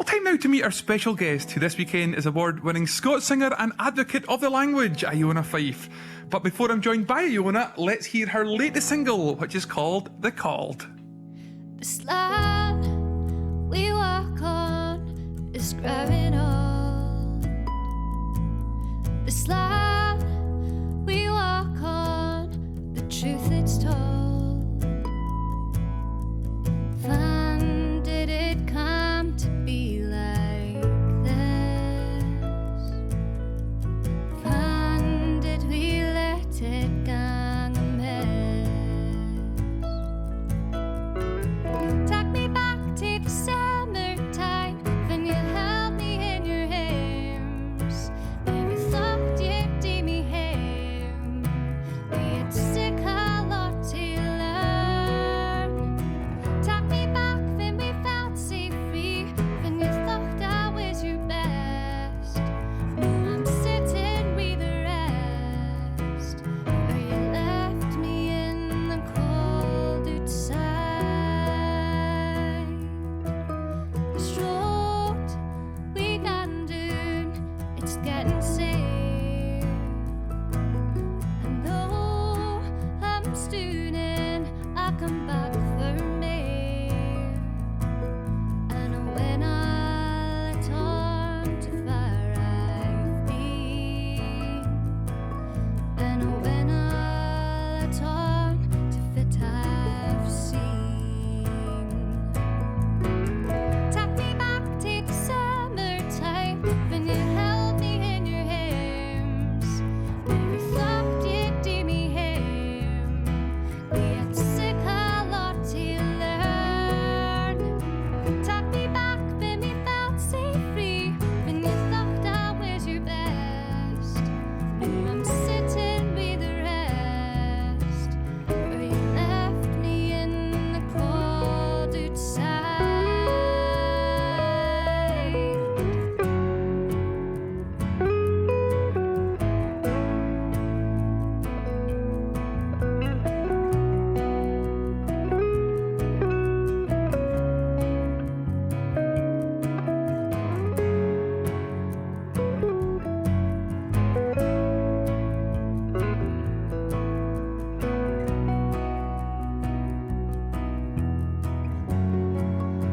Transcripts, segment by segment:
Well, time now to meet our special guest, who this weekend is award-winning Scots singer and advocate of the language, Iona Fyfe. But before I'm joined by Iona, let's hear her latest single, which is called The Called. This land we walk on is growing old. This land we walk on, the truth it's told. When did it come to be like this? When did we let it gang amiss? Take me back to the summertime when you held me in your arms. Never thought you'd do me harm. We had sick a lot to learn. Take me back when we felt so free, when you thought I was your best. Now I'm sitting with the rest, where you left me in the cold outside. This road we gone down, it's getting safe. And though I'm stooning, I come back for me. And when I let on to far I've been, and when I let on to fit I've seen. Take me back to the summertime when you held me in your arms. Never thought you'd do me harm. We had sick a lot to learn. Take me back when we felt so free, when you thought I was your best. Now I'm sitting with the rest, where you left me in the cold outside.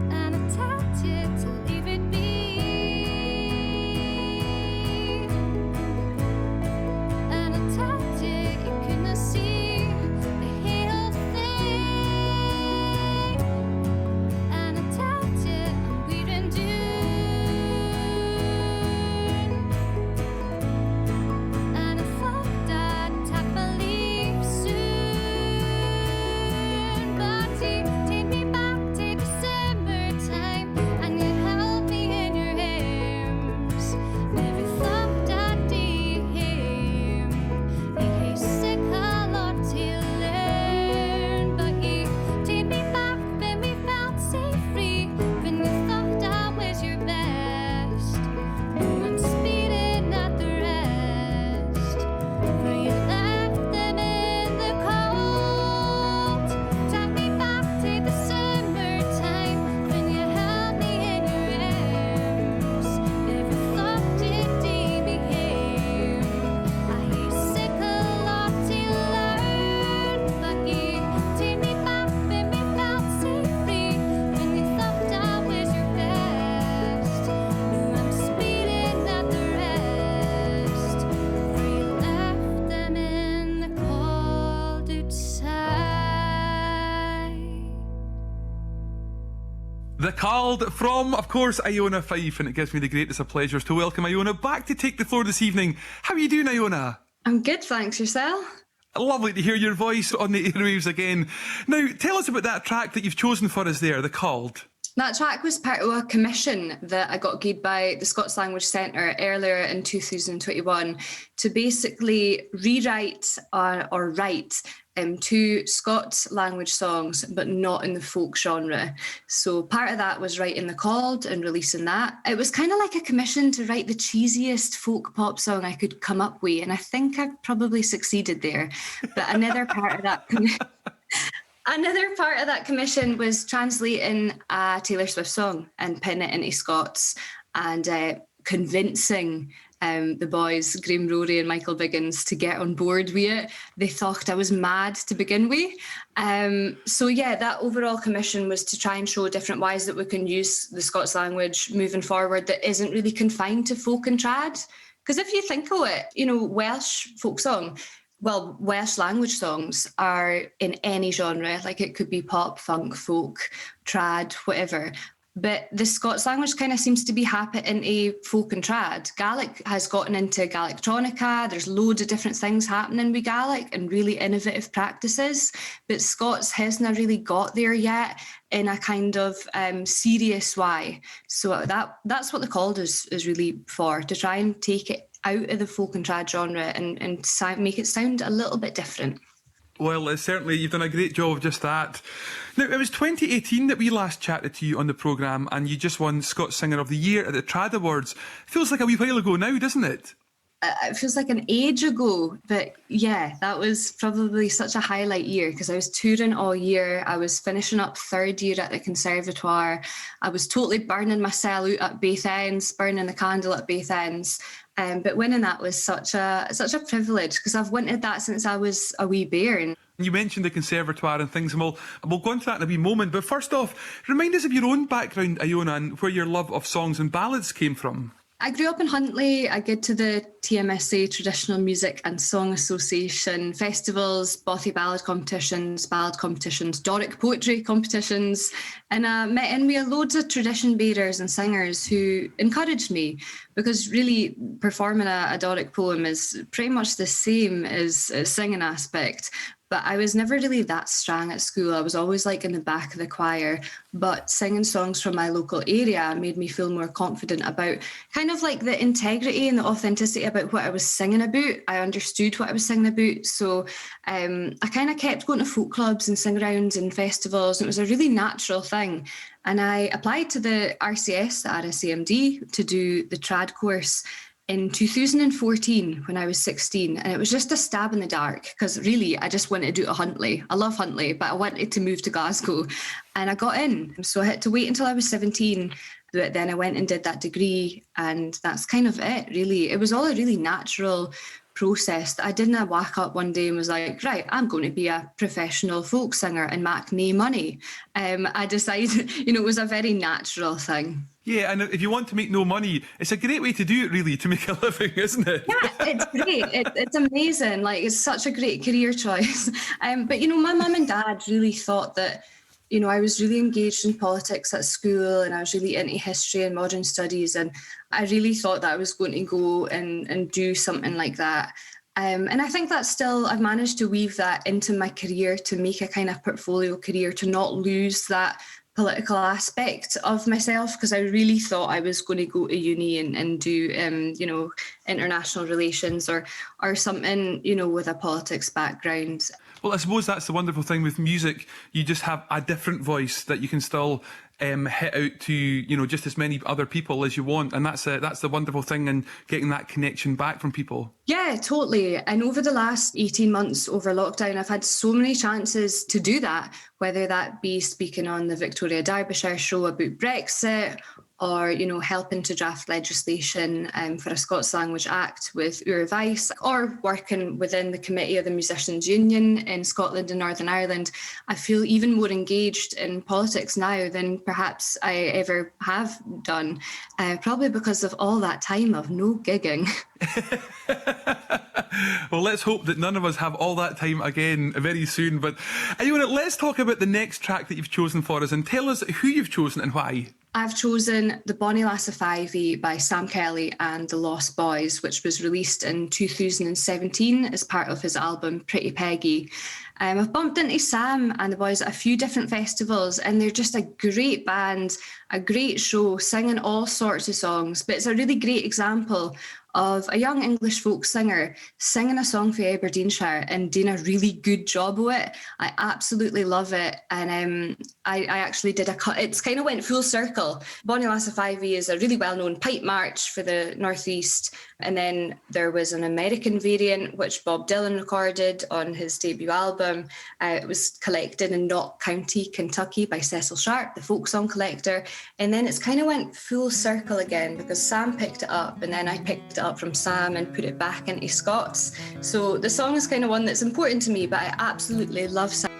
And I told you to leave it be. And I told you you couldn't see the whole thing. And I told you I'm wearing dune. And I thought I'd take my leave soon. But you take me back to the summertime, and you held me in your arms. Never thought I'd do him. You had sick a lot to learn, but you take me back when we felt so free, when you thought I was your best. Now I'm speeding at the rest, where you left them in the cold. Take me back to the summertime when you held me in your arms. Never thought you'd do me harm. I had sick a lot to learn, but you take me back when we felt so free, when you thought I was your best. Now I'm speeding at the rest, where you left them in the cold outside. The Called from, of course, Iona Fyfe, and it gives me the greatest of pleasures to welcome Iona back to take the floor this evening. How are you doing, Iona? I'm good, thanks. Yourself? Lovely to hear your voice on the airwaves again. Now, tell us about that track that you've chosen for us there, The Called. That track was part of a commission that I got given by the Scots Language Centre earlier in 2021 to basically rewrite or write two Scots language songs, but not in the folk genre. So part of that was writing The Called and releasing that. It was kind of like a commission to write the cheesiest folk pop song I could come up with, and I think I've probably succeeded there. But another part of that Another part of that commission was translating a Taylor Swift song and putting it into Scots and convincing the boys, Graham Rory and Michael Biggins, to get on board with it. They thought I was mad to begin with. So yeah, that overall commission was to try and show different ways that we can use the Scots language moving forward that isn't really confined to folk and trad. Because if you think of it, Welsh folk song, well, Welsh language songs are in any genre, like it could be pop, funk, folk, trad, whatever. But the Scots language kind of seems to be happy into folk and trad. Gaelic has gotten into Gaelictronica. There's loads of different things happening with Gaelic and really innovative practices. But Scots hasn't really got there yet in a kind of serious way. So that's what the called is really for, to try and take it out of the folk and trad genre and make it sound a little bit different. Well, certainly you've done a great job of just that. Now, it was 2018 that we last chatted to you on the programme, and you just won Scots Singer of the Year at the Trad Awards. Feels like a wee while ago now, doesn't it? It feels like an age ago, but yeah, that was probably such a highlight year because I was touring all year. I was finishing up third year at the Conservatoire. I was totally burning my cell out at both ends, burning the candle at both ends. But winning that was such a privilege because I've wanted that since I was a wee bairn. You mentioned the Conservatoire and things, and we'll go into that in a wee moment. But first off, remind us of your own background, Iona, and where your love of songs and ballads came from. I grew up in Huntly. I go to the TMSA, Traditional Music and Song Association festivals, Bothy ballad competitions, Doric poetry competitions, and I met in with loads of tradition bearers and singers who encouraged me, because really performing a Doric poem is pretty much the same as a singing aspect. But I was never really that strong at school. I was always like in the back of the choir. But singing songs from my local area made me feel more confident about kind of like the integrity and the authenticity about what I was singing about. I understood what I was singing about. So I kind of kept going to folk clubs and sing arounds and festivals. And it was a really natural thing. And I applied to the RCS, the RSAMD, to do the trad course in 2014 when I was 16, and it was just a stab in the dark because really I just wanted to do it at Huntly. I love Huntly, but I wanted to move to Glasgow, and I got in. So I had to wait until I was 17, but then I went and did that degree, and that's kind of it, really. It was all a really natural process. I didn't wake up one day and was like, right, I'm going to be a professional folk singer and make no money. I decided, it was a very natural thing. Yeah, and if you want to make no money, it's a great way to do it, really, to make a living, isn't it? Yeah, it's great. It's amazing. Like, it's such a great career choice. But, my mum and dad really thought that, I was really engaged in politics at school, and I was really into history and modern studies. And I really thought that I was going to go and do something like that. And I think that I've managed to weave that into my career to make a kind of portfolio career, to not lose that political aspect of myself, because I really thought I was going to go to uni and do, international relations or something, with a politics background. Well, I suppose that's the wonderful thing with music. You just have a different voice that you can still hit out to, just as many other people as you want. And that's the wonderful thing, and getting that connection back from people. Yeah, totally. And over the last 18 months over lockdown, I've had so many chances to do that, whether that be speaking on the Victoria Derbyshire show about Brexit, or, helping to draft legislation for a Scots Language Act with Iona Fyfe, or working within the Committee of the Musicians Union in Scotland and Northern Ireland. I feel even more engaged in politics now than perhaps I ever have done, probably because of all that time of no gigging. Well, let's hope that none of us have all that time again very soon. But Iona, let's talk about the next track that you've chosen for us, and tell us who you've chosen and why. I've chosen The Bonnie Lass of Fyfe by Sam Kelly and the Lost Boys, which was released in 2017 as part of his album Pretty Peggy. I've bumped into Sam and the boys at a few different festivals, and they're just a great band, a great show, singing all sorts of songs. But it's a really great example of a young English folk singer singing a song for Aberdeenshire and doing a really good job of it. I absolutely love it. And I actually did a cut. It's kind of went full circle. Bonnie Lass of Fyfe is a really well-known pipe march for the Northeast. And then there was an American variant, which Bob Dylan recorded on his debut album. album. It was collected in Knott County, Kentucky by Cecil Sharp, the folk song collector. And then it's kind of went full circle again because Sam picked it up and then I picked it up from Sam and put it back into Scots. So the song is kind of one that's important to me, but I absolutely love Sam.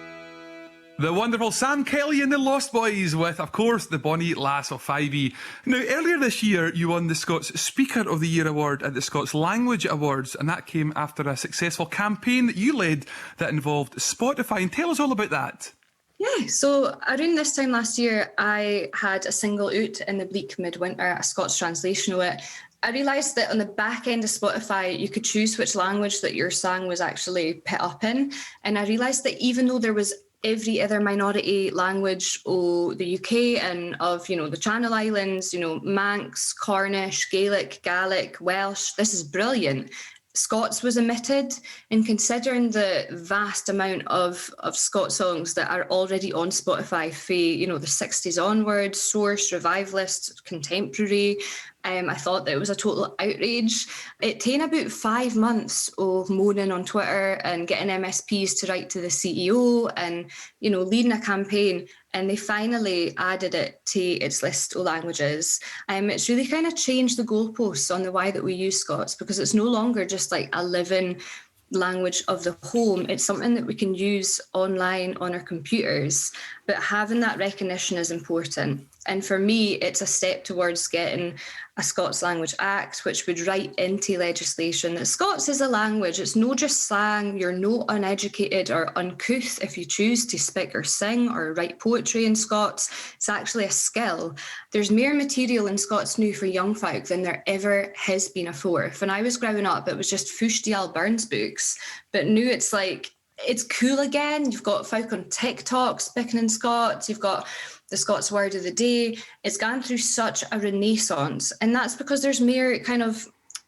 The wonderful Sam Kelly and the Lost Boys with, of course, the Bonnie Lass of Fyfe. Now, earlier this year, you won the Scots Speaker of the Year award at the Scots Language Awards, and that came after a successful campaign that you led that involved Spotify. And tell us all about that. Yeah, so around this time last year, I had a single out in the bleak midwinter, a Scots translation of it. I realised that on the back end of Spotify, you could choose which language that your song was actually put up in. And I realised that even though there was every other minority language of the UK and of, the Channel Islands, Manx, Cornish, Gaelic, Welsh, this is brilliant. Scots was omitted, and considering the vast amount of Scots songs that are already on Spotify for, the 60s onwards, Source, Revivalist, Contemporary, I thought that it was a total outrage. It took about 5 months of moaning on Twitter and getting MSPs to write to the CEO and, leading a campaign. And they finally added it to its list of languages. It's really kind of changed the goalposts on the way that we use Scots, because it's no longer just like a living language of the home. It's something that we can use online on our computers, but having that recognition is important. And for me, it's a step towards getting a Scots Language Act, which would write into legislation that Scots is a language. It's no just slang. You're no uneducated or uncouth if you choose to speak or sing or write poetry in Scots. It's actually a skill. There's more material in Scots now for young folk than there ever has been afore. When I was growing up, it was just Fushtial Burns books. But now it's like, it's cool again. You've got folk on TikTok speaking in Scots. You've got the Scots Word of the Day. It's gone through such a renaissance. And that's because there's more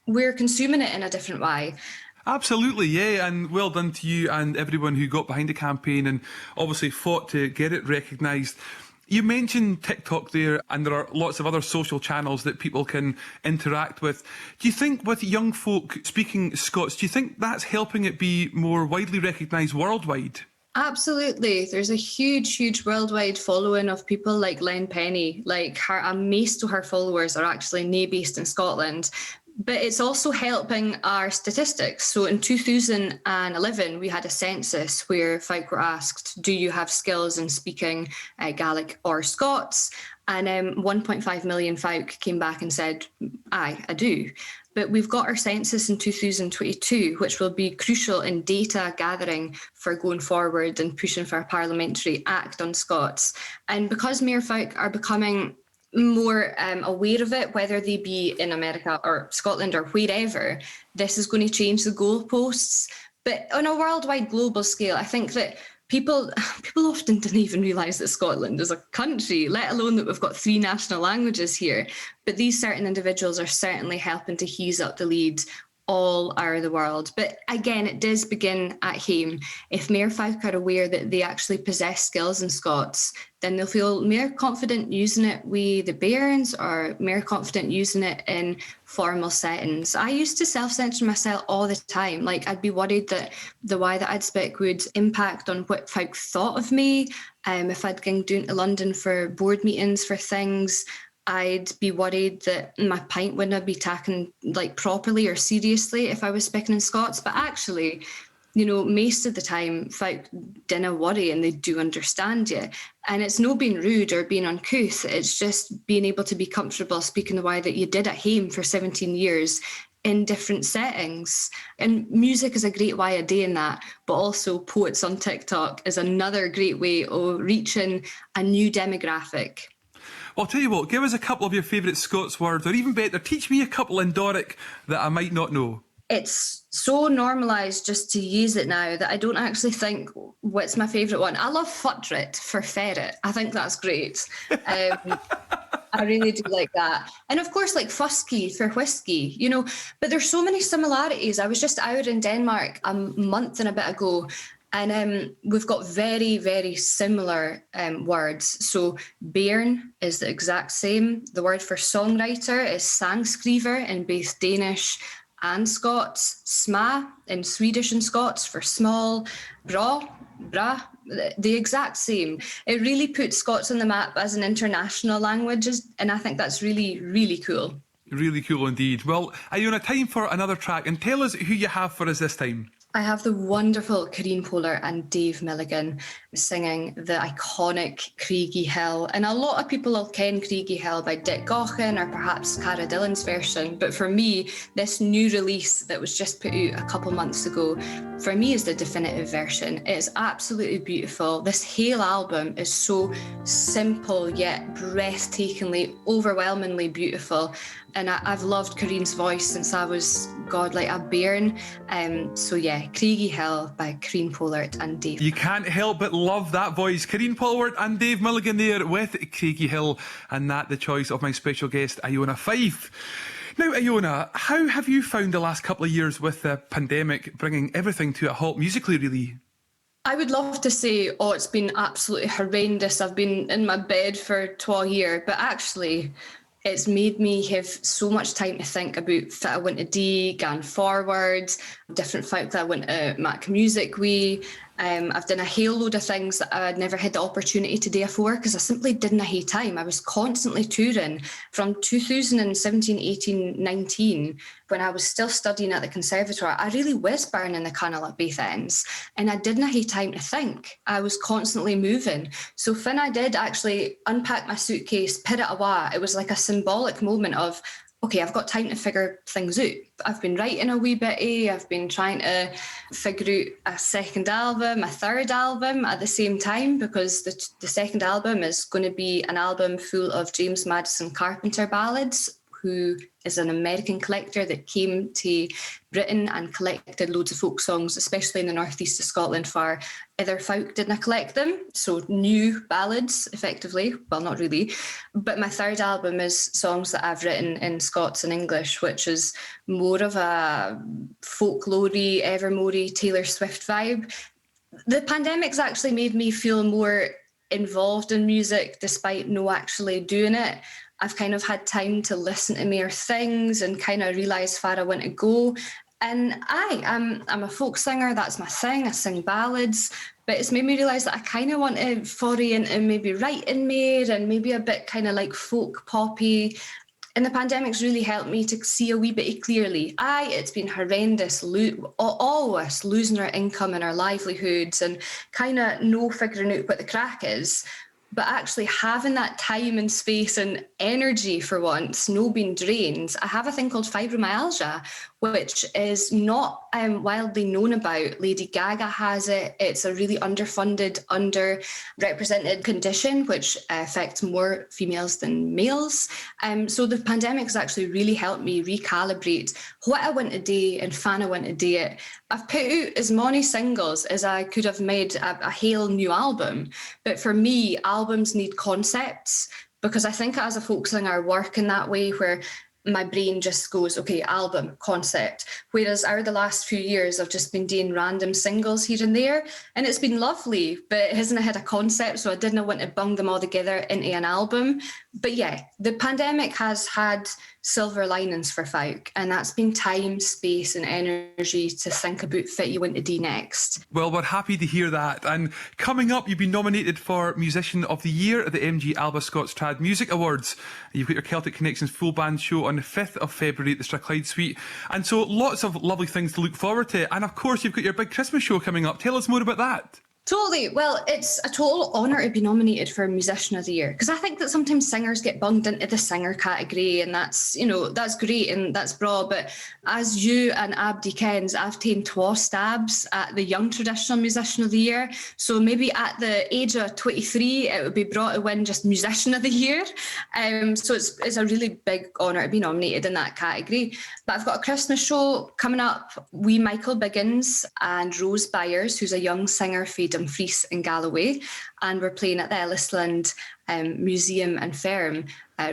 we're consuming it in a different way. Absolutely, yeah, and well done to you and everyone who got behind the campaign and obviously fought to get it recognised. You mentioned TikTok there, and there are lots of other social channels that people can interact with. Do you think with young folk speaking Scots, do you think that's helping it be more widely recognised worldwide? Absolutely. There's a huge worldwide following of people like Len Penny. Like most of her followers are actually nae based in Scotland. But it's also helping our statistics. So in 2011, we had a census where folk were asked, do you have skills in speaking Gaelic or Scots? And 1.5 million folk came back and said, aye, I do. But we've got our census in 2022, which will be crucial in data gathering for going forward and pushing for a parliamentary act on Scots. And because more folk are becoming more aware of it, whether they be in America or Scotland or wherever, this is going to change the goalposts. But on a worldwide global scale, I think that people often don't even realise that Scotland is a country, let alone that we've got 3 national languages here. But these certain individuals are certainly helping to ease up the lead all over the world. But again, it does begin at home. If more folk are aware that they actually possess skills in Scots, then they'll feel more confident using it with the bairns or more confident using it in formal settings. I used to self-censor myself all the time. Like, I'd be worried that the way that I'd speak would impact on what folk thought of me. If I'd gone down to London for board meetings for things, I'd be worried that my pint wouldn't be taken properly or seriously if I was speaking in Scots. But actually, most of the time, folk dinna worry and they do understand you. And it's no being rude or being uncouth. It's just being able to be comfortable speaking the way that you did at home for 17 years in different settings. And music is a great way of doing that, but also poets on TikTok is another great way of reaching a new demographic. Well, I'll tell you what, give us a couple of your favourite Scots words, or even better, teach me a couple in Doric that I might not know. It's so normalised just to use it now that I don't actually think what's my favourite one. I love futrit for ferret. I think that's great. I really do like that. And of course, fusky for whiskey, but there's so many similarities. I was just out in Denmark a month and a bit ago, and we've got very, very similar words. So bairn is the exact same. The word for songwriter is sangskriver in both Danish and Scots, sma in Swedish and Scots for small, bra, the exact same. It really puts Scots on the map as an international language, and I think that's really, really cool. Really cool indeed. Well, Iona, time for another track, and tell us who you have for us this time. I have the wonderful Corrine Polar and Dave Milligan singing the iconic Craigie Hill. And a lot of people will ken Craigie Hill by Dick Gaughan or perhaps Cara Dillon's version. But for me, this new release that was just put out a couple months ago, for me is the definitive version. It is absolutely beautiful. This Hail album is so simple yet breathtakingly, overwhelmingly beautiful. And I've loved Corrine's voice since I was, like a bairn. So yeah, Craigie Hill by Corrine Pollard and Dave. You can't help but love that voice. Corrine Pollard and Dave Milligan there with Craigie Hill, and that the choice of my special guest, Iona Fyfe. Now, Iona, how have you found the last couple of years with the pandemic bringing everything to a halt musically, really? I would love to say, oh, it's been absolutely horrendous. I've been in my bed for 12 years, but actually, it's made me have so much time to think about what I want to do going forward, different folk that I want to make music with. I've done a whole load of things that I'd never had the opportunity to do before because I simply didn't have time. I was constantly touring from 2017, 18, 19, when I was still studying at the conservatoire. I really was burning the candle at both ends and I didn't have time to think. I was constantly moving. So when I did actually unpack my suitcase, put it away, it was like a symbolic moment of, okay, I've got time to figure things out. I've been writing a wee bit, I've been trying to figure out a second album, a third album at the same time, because the second album is going to be an album full of James Madison Carpenter ballads, who is an American collector that came to Britain and collected loads of folk songs, especially in the northeast of Scotland, for other folk didn't collect them. So new ballads, effectively. Well, not really. But my third album is songs that I've written in Scots and English, which is more of a folklore-y, Evermore-y, Taylor Swift vibe. The pandemic's actually made me feel more involved in music despite no actually doing it. I've kind of had time to listen to more things and kind of realise where I want to go. And I'm a folk singer, that's my thing, I sing ballads, but it's made me realise that I kind of want to foray into maybe writing more and maybe a bit kind of like folk poppy. And the pandemic's really helped me to see a wee bit clearly. It's been horrendous, all of us losing our income and our livelihoods and kind of no figuring out what the crack is. But actually having that time and space and energy for once, no being drained. I have a thing called fibromyalgia, which is not widely known about. Lady Gaga has it. It's a really underfunded, underrepresented condition, which affects more females than males. So the pandemic has actually really helped me recalibrate what I want to do and when I want to do it. I've put out as many singles as I could have made a whole new album. But for me, albums need concepts, because I think as a folk singer, I work in that way where my brain just goes, okay, album, concept. Whereas over the last few years, I've just been doing random singles here and there, and it's been lovely, but it hasn't had a concept, so I didn't want to bung them all together into an album. But yeah, the pandemic has had silver linings for folk, and that's been time, space and energy to think about what you want to do next. Well, we're happy to hear that. And coming up, you've been nominated for Musician of the Year at the MG Alba Scots Trad Music Awards. You've got your Celtic Connections full band show on the 5th of February at the Strathclyde Suite. And so lots of lovely things to look forward to. And of course, you've got your big Christmas show coming up. Tell us more about that. Totally. Well, it's a total honour to be nominated for Musician of the Year, because I think that sometimes singers get bunged into the singer category, and that's great and that's broad. But as you and Abdi kens, I've taken 2 stabs at the Young Traditional Musician of the Year. So maybe at the age of 23, it would be brought to win just Musician of the Year. So it's a really big honour to be nominated in that category. But I've got a Christmas show coming up. Michael Biggins and Rose Byers, who's a young singer for Dumfries in Galloway, and we're playing at the Ellisland museum and firm,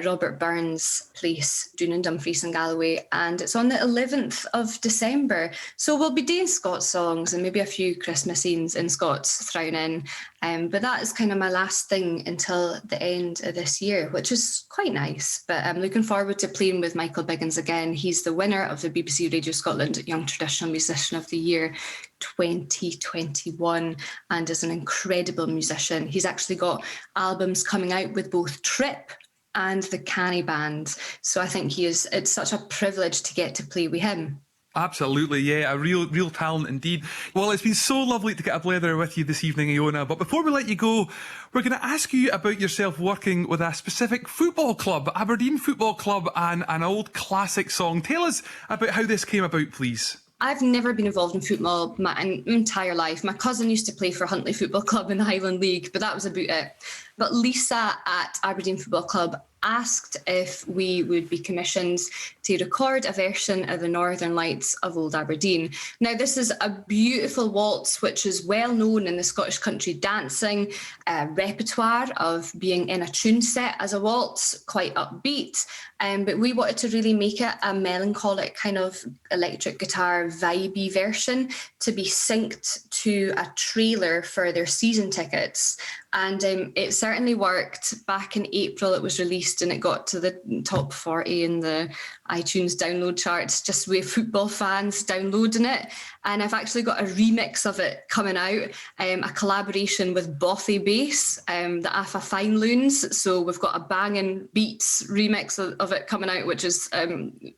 Robert Burns Place, Doon and Dumfries and Galloway, and it's on the 11th of December. So we'll be doing Scots songs and maybe a few Christmas scenes in Scots thrown in. But that is kind of my last thing until the end of this year, which is quite nice. But I'm looking forward to playing with Michael Biggins again. He's the winner of the BBC Radio Scotland Young Traditional Musician of the Year 2021 and is an incredible musician. He's actually got albums coming out with both Trip and the Canny Band. So I think it's such a privilege to get to play with him. Absolutely, yeah, a real talent indeed. Well, it's been so lovely to get a blether with you this evening, Iona. But before we let you go, we're going to ask you about yourself working with a specific football club, Aberdeen Football Club, and an old classic song. Tell us about how this came about, please. I've never been involved in football my entire life. My cousin used to play for Huntly Football Club in the Highland League, but that was about it. But Lisa at Aberdeen Football Club asked if we would be commissioned to record a version of the Northern Lights of Old Aberdeen. Now, this is a beautiful waltz, which is well known in the Scottish country dancing repertoire of being in a tune set as a waltz, quite upbeat. But we wanted to really make it a melancholic kind of electric guitar vibey version to be synced to a trailer for their season tickets. And it certainly worked. Back in April, it was released and it got to the top 40 in the iTunes download charts, just with football fans downloading it. And I've actually got a remix of it coming out, a collaboration with Bothy Bass, the Afa Fine Loons. So we've got a banging beats remix of it coming out, which is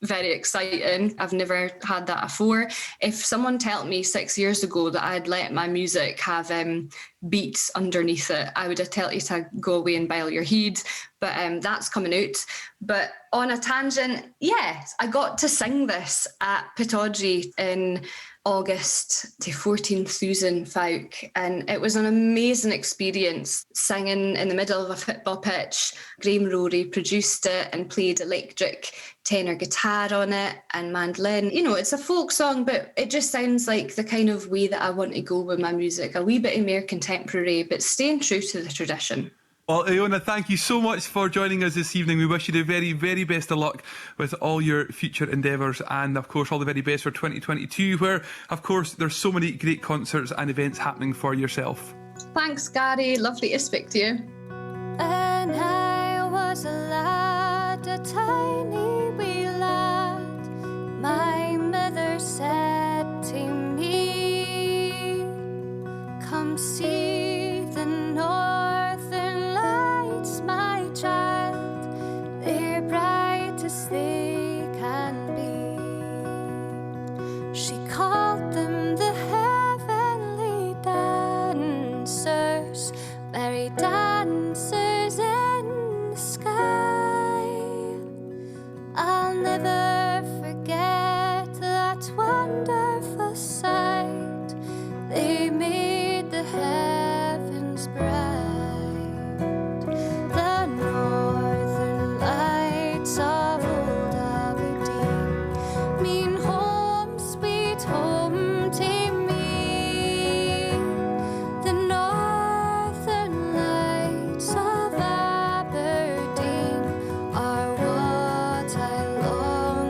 very exciting. I've never had that before. If someone told me 6 years ago that I'd let my music have beats underneath it, I would have told you to go away and boil your head. But that's coming out. But on a tangent, yes, I got to sing this at Pittodrie in August to 14,000 folk, and it was an amazing experience singing in the middle of a football pitch. Graham Rory produced it and played electric tenor guitar on it and mandolin. You know, it's a folk song, but it just sounds like the kind of way that I want to go with my music, a wee bit more contemporary, but staying true to the tradition. Well, Iona, thank you so much for joining us this evening. We wish you the very, very best of luck with all your future endeavours and, of course, all the very best for 2022, where, of course, there's so many great concerts and events happening for yourself. Thanks, Gary. Lovely to speak to you. When I was a lad, a tiny wee lad, my mother said to me, "Come see the Northern Lights, my child, they're bright as they can be." She called them the heavenly dancers, merry dancers in the sky. I'll never forget that wonderful sight. They made the heavens bright. The Northern Lights of Old Aberdeen mean home, sweet home to me. The Northern Lights of Aberdeen are what I long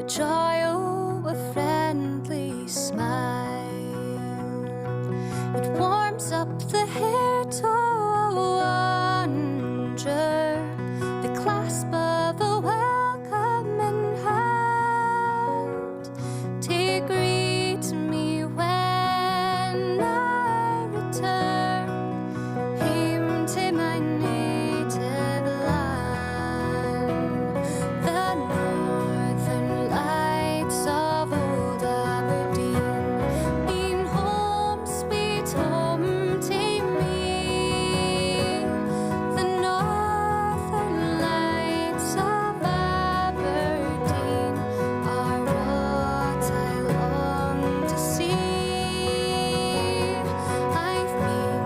joy of a friendly smile. It warms up the heart of a wanderer, the clasp of a welcoming hand to greet me when I return home to my native land. The northern lights of old Aberdeen, been home, sweet home to me. The northern lights of Aberdeen are what I long to see. I've been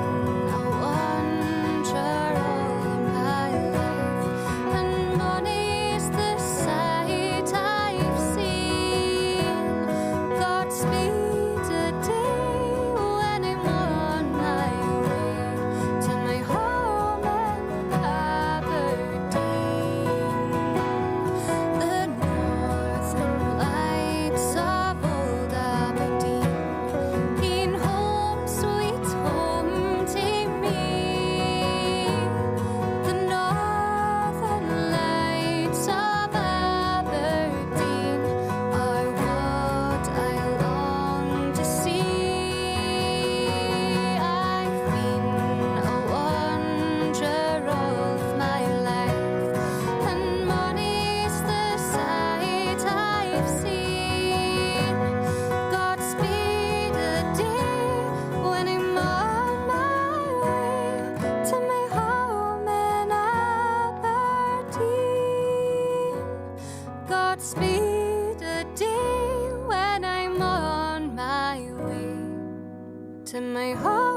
a wanderer all my life, and mony's the sight I've seen. Godspeed a day when I'm on my way to my home in Aberdeen. The northern lights of old Aberdeen, been home, sweet home to me. The northern lights of Aberdeen are what I long to see. I've been a wanderer all my life, and mony's the sight I've seen. Godspeed a day when I'm on my way to my home in Aberdeen. Godspeed a day when I'm on my way to my home